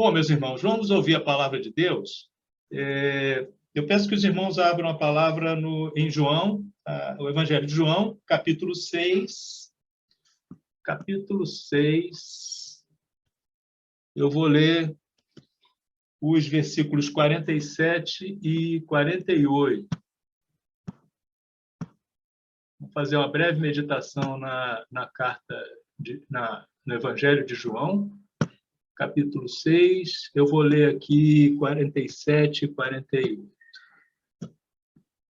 Bom, meus irmãos, vamos ouvir a palavra de Deus. Eu peço que os irmãos abram a palavra em João, o Evangelho de João, capítulo 6. Capítulo 6. Eu vou ler os versículos 47 e 48. Vamos fazer uma breve meditação no Evangelho de João, capítulo 6. Eu vou ler aqui 47 e 48.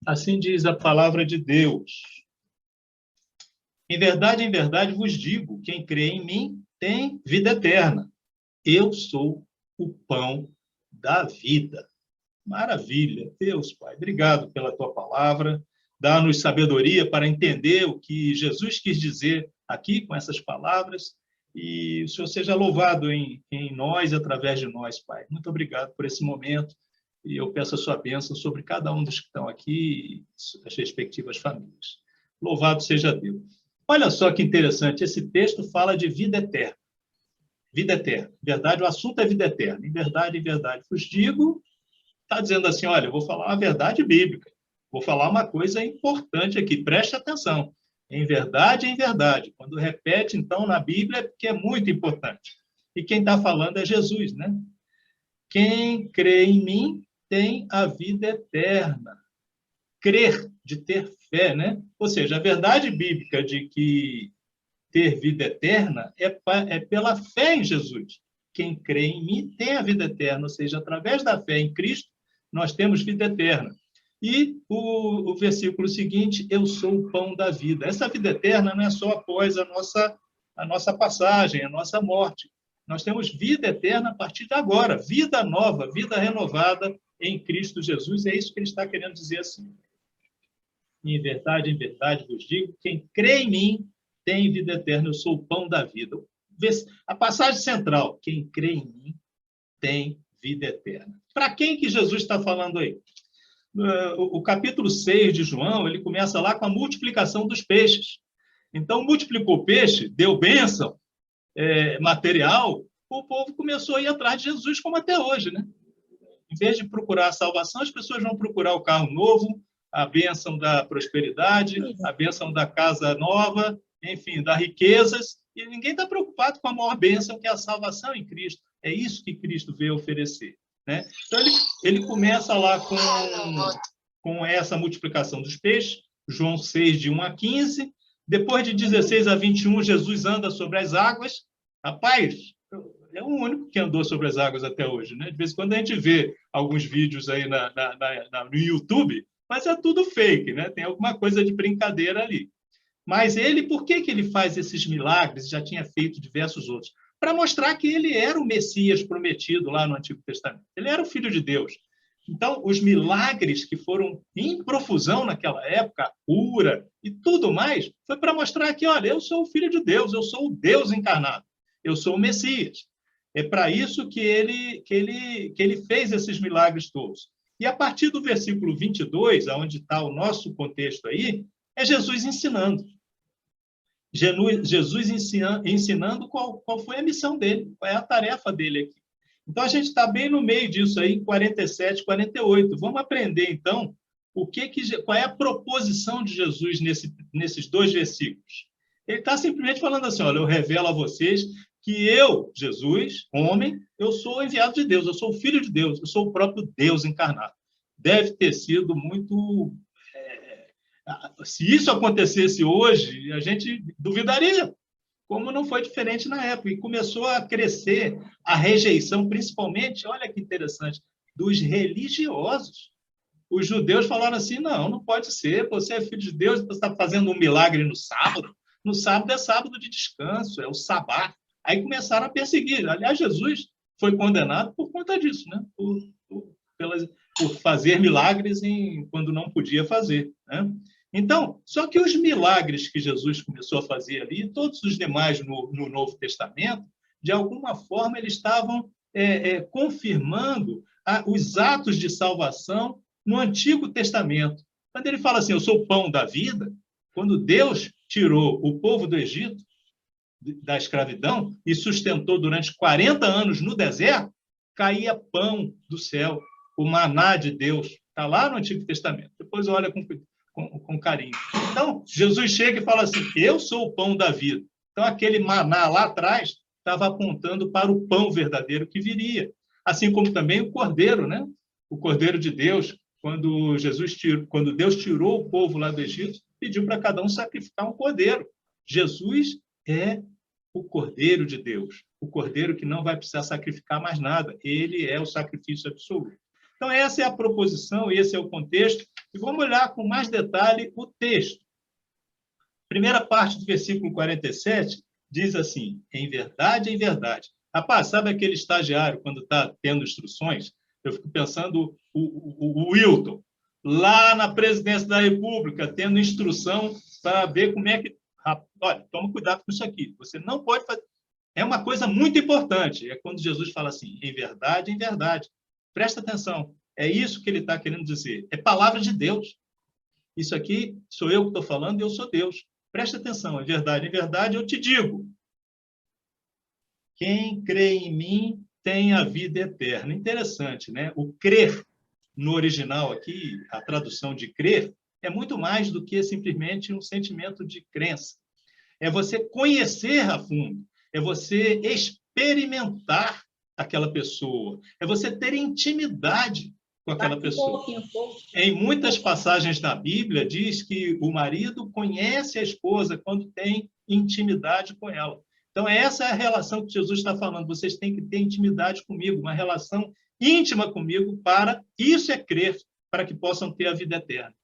Assim diz a palavra de Deus. Em verdade vos digo, quem crê em mim tem vida eterna. Eu sou o pão da vida. Maravilha. Deus, Pai, obrigado pela tua palavra. Dá-nos sabedoria para entender o que Jesus quis dizer aqui com essas palavras. E o Senhor seja louvado em nós e através de nós, Pai. Muito obrigado por esse momento. E eu peço a sua bênção sobre cada um dos que estão aqui e as respectivas famílias. Louvado seja Deus. Olha só que interessante, esse texto fala de vida eterna. Vida eterna. Em verdade, o assunto é vida eterna. Em verdade vos digo, está dizendo assim, olha, eu vou falar uma verdade bíblica. Vou falar uma coisa importante aqui, preste atenção. Em verdade. Quando repete, então, na Bíblia, é porque é muito importante. E quem está falando é Jesus, né? Quem crê em mim tem a vida eterna. Crer, de ter fé, né? Ou seja, a verdade bíblica de que ter vida eterna é pela fé em Jesus. Quem crê em mim tem a vida eterna, ou seja, através da fé em Cristo, nós temos vida eterna. E o versículo seguinte, eu sou o pão da vida. Essa vida eterna não é só após a nossa passagem, a nossa morte. Nós temos vida eterna a partir de agora, vida nova, vida renovada em Cristo Jesus. É isso que ele está querendo dizer assim. Em verdade vos digo, quem crê em mim tem vida eterna, eu sou o pão da vida. A passagem central, quem crê em mim tem vida eterna. Para quem que Jesus está falando aí? O capítulo 6 de João, ele começa lá com a multiplicação dos peixes. Então, multiplicou peixe, deu bênção material, o povo começou a ir atrás de Jesus, como até hoje, né? Em vez de procurar a salvação, as pessoas vão procurar o carro novo, a bênção da prosperidade, a bênção da casa nova, enfim, das riquezas, e ninguém está preocupado com a maior bênção, que é a salvação em Cristo. É isso que Cristo veio oferecer. Né? Então, ele começa lá com essa multiplicação dos peixes, João 6, de 1 a 15. Depois de 16 a 21, Jesus anda sobre as águas. Rapaz, é o único que andou sobre as águas até hoje. Né? De vez em quando a gente vê alguns vídeos aí no YouTube, mas é tudo fake, né? Tem alguma coisa de brincadeira ali. Mas ele, por que ele faz esses milagres? Já tinha feito diversos outros. Para mostrar que ele era o Messias prometido lá no Antigo Testamento. Ele era o Filho de Deus. Então, os milagres que foram em profusão naquela época, a cura e tudo mais, foi para mostrar que, olha, eu sou o Filho de Deus, eu sou o Deus encarnado, eu sou o Messias. É para isso que ele fez esses milagres todos. E a partir do versículo 22, onde está o nosso contexto aí, é Jesus ensinando. Jesus ensinando qual foi a missão dele, qual é a tarefa dele aqui. Então, a gente está bem no meio disso aí, em 47, 48. Vamos aprender, então, qual é a proposição de Jesus nesses dois versículos. Ele está simplesmente falando assim, olha, eu revelo a vocês que eu, Jesus, homem, eu sou enviado de Deus, eu sou o Filho de Deus, eu sou o próprio Deus encarnado. Deve ter sido muito... Se isso acontecesse hoje, a gente duvidaria, como não foi diferente na época. E começou a crescer a rejeição, principalmente, olha que interessante, dos religiosos. Os judeus falaram assim, não pode ser, você é filho de Deus, você está fazendo um milagre no sábado. No sábado é sábado de descanso, é o sabá. Aí começaram a perseguir. Aliás, Jesus foi condenado por conta disso, né? Por fazer milagres quando não podia fazer, né? Então, só que os milagres que Jesus começou a fazer ali, todos os demais no Novo Testamento, de alguma forma, eles estavam confirmando os atos de salvação no Antigo Testamento. Quando ele fala assim, eu sou o pão da vida, quando Deus tirou o povo do Egito, da escravidão, e sustentou durante 40 anos no deserto, caía pão do céu, o maná de Deus. Está lá no Antigo Testamento. Depois olha com carinho. Então, Jesus chega e fala assim, eu sou o pão da vida. Então, aquele maná lá atrás estava apontando para o pão verdadeiro que viria. Assim como também o cordeiro, né? O cordeiro de Deus, quando Deus tirou o povo lá do Egito, pediu para cada um sacrificar um cordeiro. Jesus é o cordeiro de Deus, o cordeiro que não vai precisar sacrificar mais nada. Ele é o sacrifício absoluto. Então, essa é a proposição, esse é o contexto. E vamos olhar com mais detalhe o texto. Primeira parte do versículo 47 diz assim, em verdade, em verdade. Rapaz, sabe aquele estagiário, quando está tendo instruções? Eu fico pensando o Wilton, lá na presidência da República, tendo instrução para ver como é que... Olha, toma cuidado com isso aqui. Você não pode fazer... É uma coisa muito importante. É quando Jesus fala assim, em verdade, em verdade. Presta atenção. É isso que ele está querendo dizer. É palavra de Deus. Isso aqui sou eu que estou falando e eu sou Deus. Presta atenção. Em verdade, eu te digo. Quem crê em mim tem a vida eterna. Interessante, né? O crer, no original aqui, a tradução de crer, é muito mais do que simplesmente um sentimento de crença. É você conhecer a fundo. É você experimentar aquela pessoa. É você ter intimidade com aquela pessoa. Em muitas passagens da Bíblia, diz que o marido conhece a esposa quando tem intimidade com ela. Então, essa é a relação que Jesus está falando. Vocês têm que ter intimidade comigo, uma relação íntima comigo, para isso é crer, para que possam ter a vida eterna.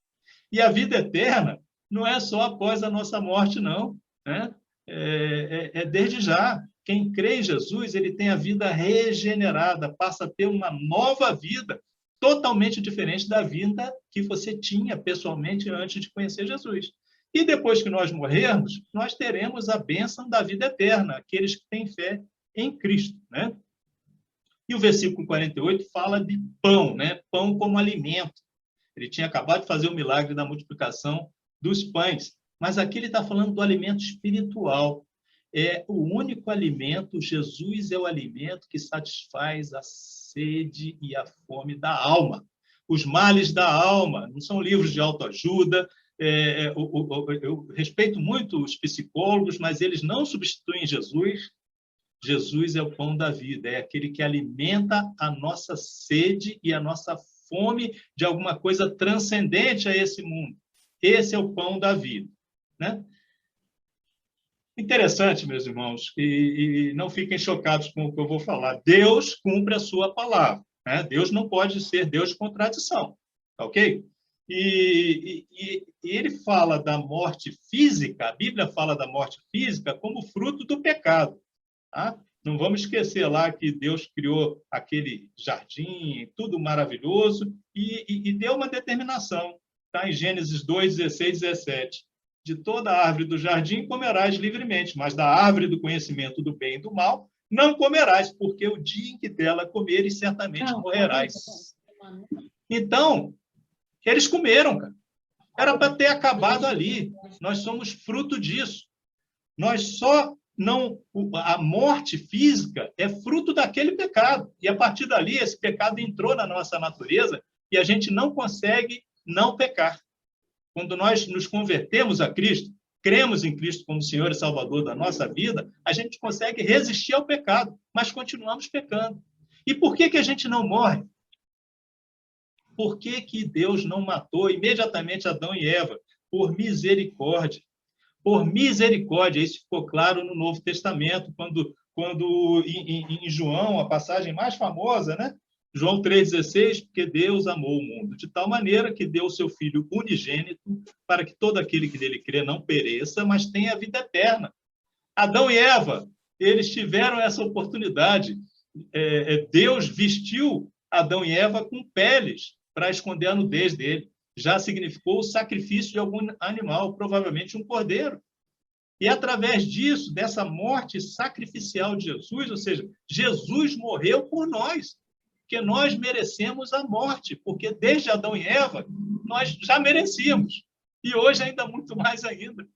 E a vida eterna não é só após a nossa morte, não, né? É desde já. Quem crê em Jesus, ele tem a vida regenerada, passa a ter uma nova vida, totalmente diferente da vida que você tinha pessoalmente antes de conhecer Jesus. E depois que nós morrermos, nós teremos a bênção da vida eterna, aqueles que têm fé em Cristo, né? E o versículo 48 fala de pão, né? Pão como alimento. Ele tinha acabado de fazer o milagre da multiplicação dos pães, mas aqui ele está falando do alimento espiritual. É o único alimento, Jesus é o alimento que satisfaz a sede e a fome da alma. Os males da alma, não são livros de autoajuda. Eu respeito muito os psicólogos, mas eles não substituem Jesus. Jesus é o pão da vida, é aquele que alimenta a nossa sede e a nossa fome de alguma coisa transcendente a esse mundo. Esse é o pão da vida, né? Interessante, meus irmãos, e não fiquem chocados com o que eu vou falar. Deus cumpre a sua palavra, né? Deus não pode ser Deus de contradição, ok? E ele fala da morte física, a Bíblia fala da morte física como fruto do pecado, tá? Não vamos esquecer lá que Deus criou aquele jardim, tudo maravilhoso, e deu uma determinação, tá? Em Gênesis 2, 16, 17. De toda árvore do jardim comerás livremente, mas da árvore do conhecimento do bem e do mal não comerás, porque o dia em que dela comeres, certamente morrerás. Então, eles comeram, cara. Era para ter acabado ali. Nós somos fruto disso. Nós só não... A morte física é fruto daquele pecado. E, a partir dali, esse pecado entrou na nossa natureza e a gente não consegue não pecar. Quando nós nos convertemos a Cristo, cremos em Cristo como Senhor e Salvador da nossa vida, a gente consegue resistir ao pecado, mas continuamos pecando. E por que a gente não morre? Por que Deus não matou imediatamente Adão e Eva? Por misericórdia. Por misericórdia. Isso ficou claro no Novo Testamento, quando em João, a passagem mais famosa, né? João 3,16, porque Deus amou o mundo de tal maneira que deu o seu Filho unigênito para que todo aquele que nele crê não pereça, mas tenha a vida eterna. Adão e Eva, eles tiveram essa oportunidade. Deus vestiu Adão e Eva com peles para esconder a nudez dele. Já significou o sacrifício de algum animal, provavelmente um cordeiro. E através disso, dessa morte sacrificial de Jesus, ou seja, Jesus morreu por nós, porque nós merecemos a morte, porque desde Adão e Eva nós já merecíamos, e hoje ainda muito mais ainda,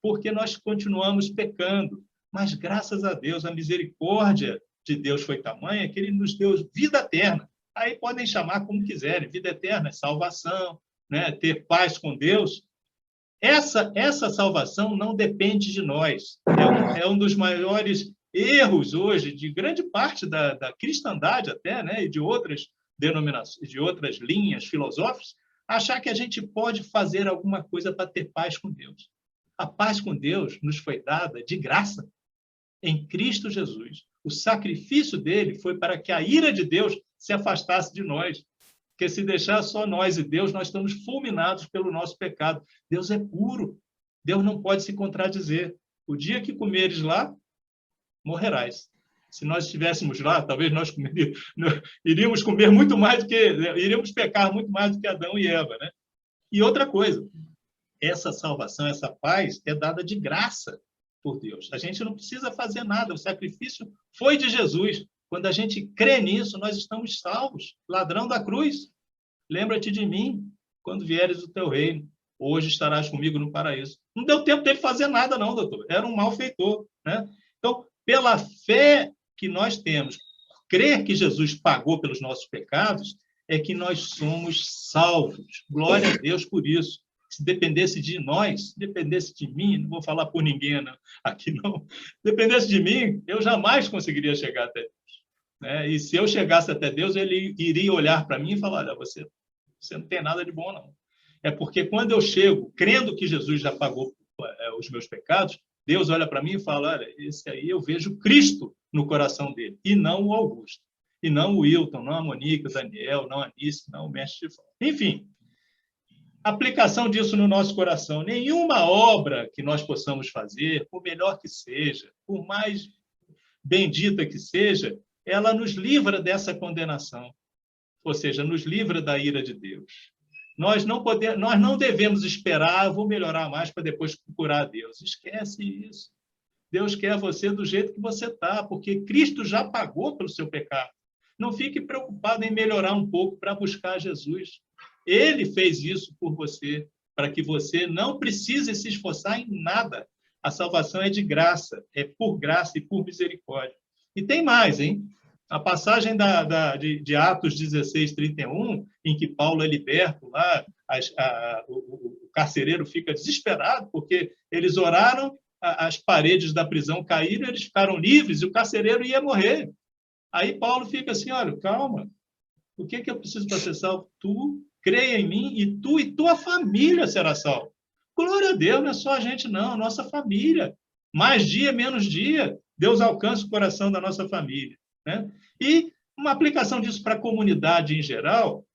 porque nós continuamos pecando. Mas, graças a Deus, a misericórdia de Deus foi tamanha que ele nos deu vida eterna. Aí podem chamar como quiserem, vida eterna, salvação, né? Ter paz com Deus. Essa salvação não depende de nós. É um dos maiores erros hoje de grande parte da cristandade até, né? E de outras denominações, de outras linhas filosóficas, achar que a gente pode fazer alguma coisa para ter paz com Deus. A paz com Deus nos foi dada de graça em Cristo Jesus. O sacrifício dele foi para que a ira de Deus se afastasse de nós. Porque se deixar só nós e Deus, nós estamos fulminados pelo nosso pecado. Deus é puro. Deus não pode se contradizer. O dia que comeres lá, morrerás. Se nós estivéssemos lá, talvez nós iríamos comer muito mais do que... iríamos pecar muito mais do que Adão e Eva, né? E outra coisa, essa salvação, essa paz é dada de graça por Deus. A gente não precisa fazer nada. O sacrifício foi de Jesus. Quando a gente crê nisso, nós estamos salvos. Ladrão da cruz, lembra-te de mim quando vieres o teu reino. Hoje estarás comigo no paraíso. Não deu tempo dele fazer nada, não, doutor. Era um malfeitor, né? Então, pela fé que nós temos, crer que Jesus pagou pelos nossos pecados, é que nós somos salvos. Glória a Deus por isso. Se dependesse de nós, se dependesse de mim, não vou falar por ninguém não, aqui não, se dependesse de mim, eu jamais conseguiria chegar até Deus, né? E se eu chegasse até Deus, ele iria olhar para mim e falar, olha, você não tem nada de bom, não. É porque quando eu chego, crendo que Jesus já pagou os meus pecados, Deus olha para mim e fala, olha, esse aí eu vejo Cristo no coração dele, e não o Augusto, e não o Wilton, não a Monique, o Daniel, não a Anice, não o mestre de fala. Enfim, aplicação disso no nosso coração. Nenhuma obra que nós possamos fazer, por melhor que seja, por mais bendita que seja, ela nos livra dessa condenação, ou seja, nos livra da ira de Deus. Nós não devemos esperar, vou melhorar mais para depois procurar a Deus. Esquece isso. Deus quer você do jeito que você está, porque Cristo já pagou pelo seu pecado. Não fique preocupado em melhorar um pouco para buscar Jesus. Ele fez isso por você, para que você não precise se esforçar em nada. A salvação é de graça, é por graça e por misericórdia. E tem mais, hein? A passagem de Atos 16, 31, em que Paulo é liberto lá, o carcereiro fica desesperado, porque eles oraram, as paredes da prisão caíram, eles ficaram livres e o carcereiro ia morrer. Aí Paulo fica assim, olha, calma, o que eu preciso para ser salvo? Tu creia em mim e tua família será salva. Glória a Deus, não é só a gente não, a nossa família. Mais dia, menos dia, Deus alcança o coração da nossa família, né? E uma aplicação disso para a comunidade em geral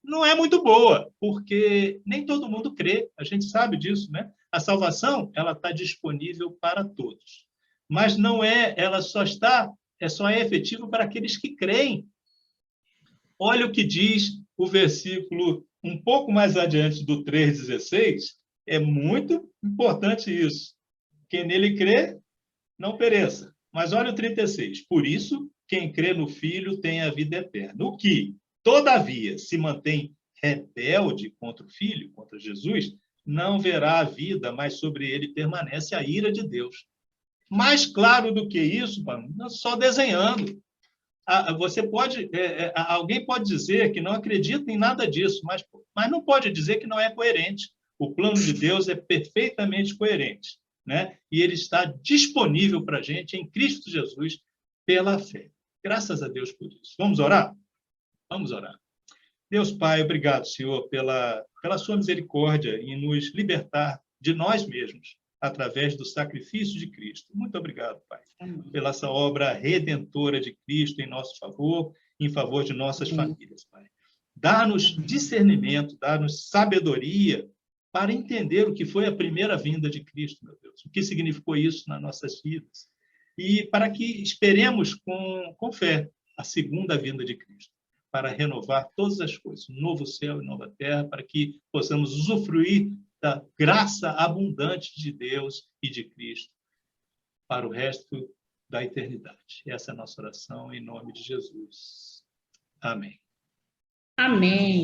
não é muito boa, porque nem todo mundo crê, a gente sabe disso, né? A salvação, ela está disponível para todos, mas não ela só é efetiva para aqueles que creem. Olha o que diz o versículo um pouco mais adiante do 3,16, é muito importante isso. Quem nele crê, não pereça. Mas olha o 36. Por isso, quem crê no Filho tem a vida eterna. O que, todavia, se mantém rebelde contra o Filho, contra Jesus, não verá a vida, mas sobre ele permanece a ira de Deus. Mais claro do que isso, só desenhando. Alguém pode dizer que não acredita em nada disso, mas não pode dizer que não é coerente. O plano de Deus é perfeitamente coerente, né? E ele está disponível para a gente em Cristo Jesus pela fé. Graças a Deus por isso. Vamos orar? Vamos orar. Deus Pai, obrigado, Senhor, pela sua misericórdia em nos libertar de nós mesmos através do sacrifício de Cristo. Muito obrigado, Pai, pela essa obra redentora de Cristo em nosso favor, em favor de nossas famílias, Pai. Dá-nos discernimento, dá-nos sabedoria para entender o que foi a primeira vinda de Cristo, meu Deus, o que significou isso nas nossas vidas, e para que esperemos com fé a segunda vinda de Cristo, para renovar todas as coisas, um novo céu e nova terra, para que possamos usufruir da graça abundante de Deus e de Cristo para o resto da eternidade. Essa é a nossa oração, em nome de Jesus. Amém. Amém.